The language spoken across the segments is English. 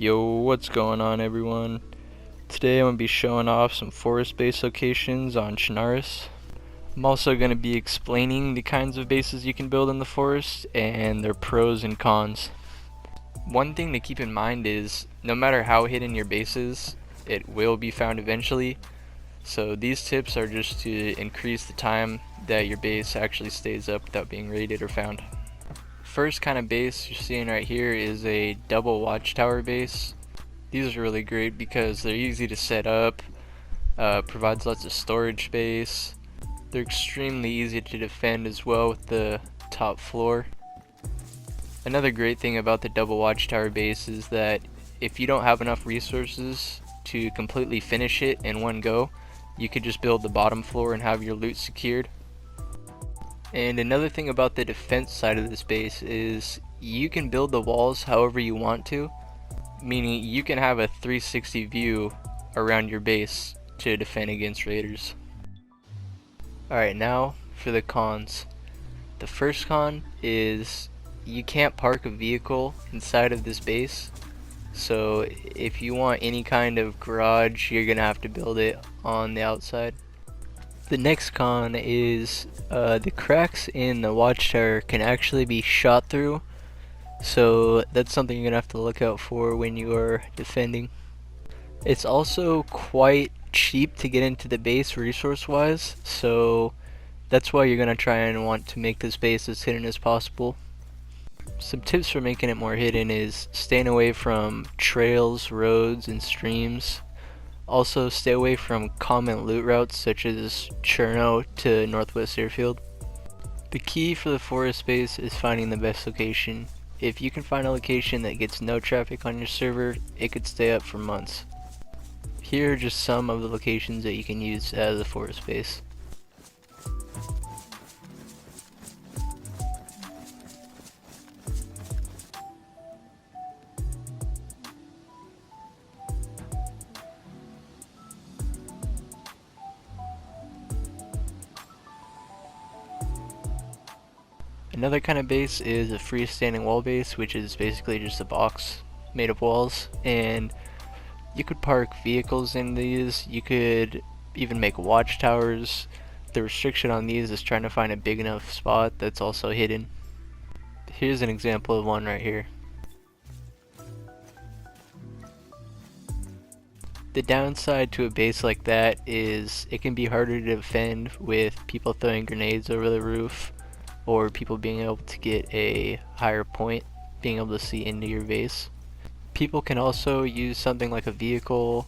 Yo, what's going on everyone? Today I'm going to be showing off some forest base locations on Chernarus. I'm also going to be explaining the kinds of bases you can build in the forest and their pros and cons. One thing to keep in mind is no matter how hidden your base is, it will be found eventually. So these tips are just to increase the time that your base actually stays up without being raided or found. First kind of base you're seeing right here is a double watchtower base. These are really great because they're easy to set up, provides lots of storage space. They're extremely easy to defend as well with the top floor. Another great thing about the double watchtower base is that if you don't have enough resources to completely finish it in one go, you could just build the bottom floor and have your loot secured. And another thing about the defense side of this base is you can build the walls however you want to, meaning you can have a 360 view around your base to defend against raiders. Alright, now for the cons. The first con is you can't park a vehicle inside of this base, so if you want any kind of garage, you're gonna have to build it on the outside. The next con is the cracks in the watchtower can actually be shot through, so that's something you're gonna have to look out for when you are defending. It's also quite cheap to get into the base resource wise, so that's why you're gonna try and want to make this base as hidden as possible. Some tips for making it more hidden is staying away from trails, roads, and streams. Also, stay away from common loot routes such as Cherno to Northwest Airfield. The key for the forest base is finding the best location. If you can find a location that gets no traffic on your server, it could stay up for months. Here are just some of the locations that you can use as a forest base. Another kind of base is a freestanding wall base, which is basically just a box made of walls, and you could park vehicles in these. You could even make watchtowers. The restriction on these is trying to find a big enough spot that's also hidden. Here's an example of one right here. The downside to a base like that is it can be harder to defend with people throwing grenades over the roof, or people being able to get a higher point, being able to see into your base. People can also use something like a vehicle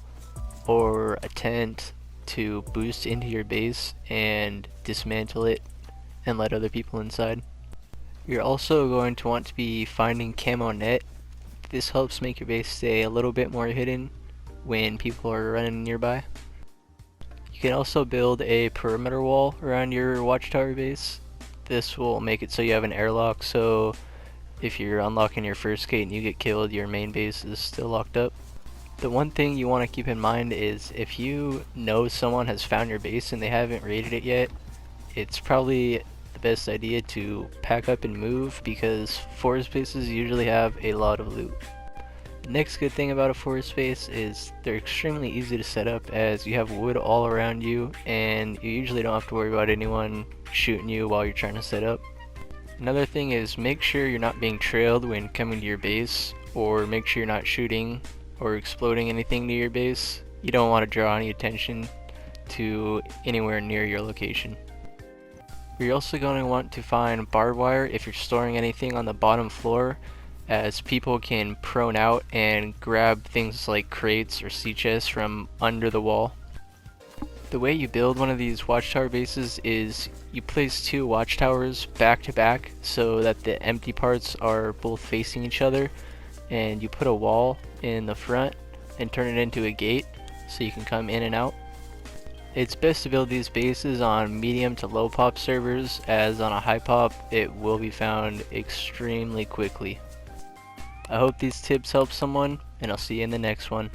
or a tent to boost into your base and dismantle it and let other people inside. You're also going to want to be finding camo net. This helps make your base stay a little bit more hidden when people are running nearby. You can also build a perimeter wall around your watchtower base. This will make it so you have an airlock, so if you're unlocking your first gate and you get killed, your main base is still locked up. The one thing you want to keep in mind is if you know someone has found your base and they haven't raided it yet, it's probably the best idea to pack up and move, because forest bases usually have a lot of loot. The next good thing about a forest base is they're extremely easy to set up, as you have wood all around you and you usually don't have to worry about anyone shooting you while you're trying to set up. Another thing is make sure you're not being trailed when coming to your base, or make sure you're not shooting or exploding anything to your base. You don't want to draw any attention to anywhere near your location. You're also going to want to find barbed wire if you're storing anything on the bottom floor, as people can prone out and grab things like crates or sea chests from under the wall. The way you build one of these watchtower bases is you place two watchtowers back to back so that the empty parts are both facing each other, and you put a wall in the front and turn it into a gate so you can come in and out. It's best to build these bases on medium to low pop servers, as on a high pop it will be found extremely quickly. I hope these tips help someone, and I'll see you in the next one.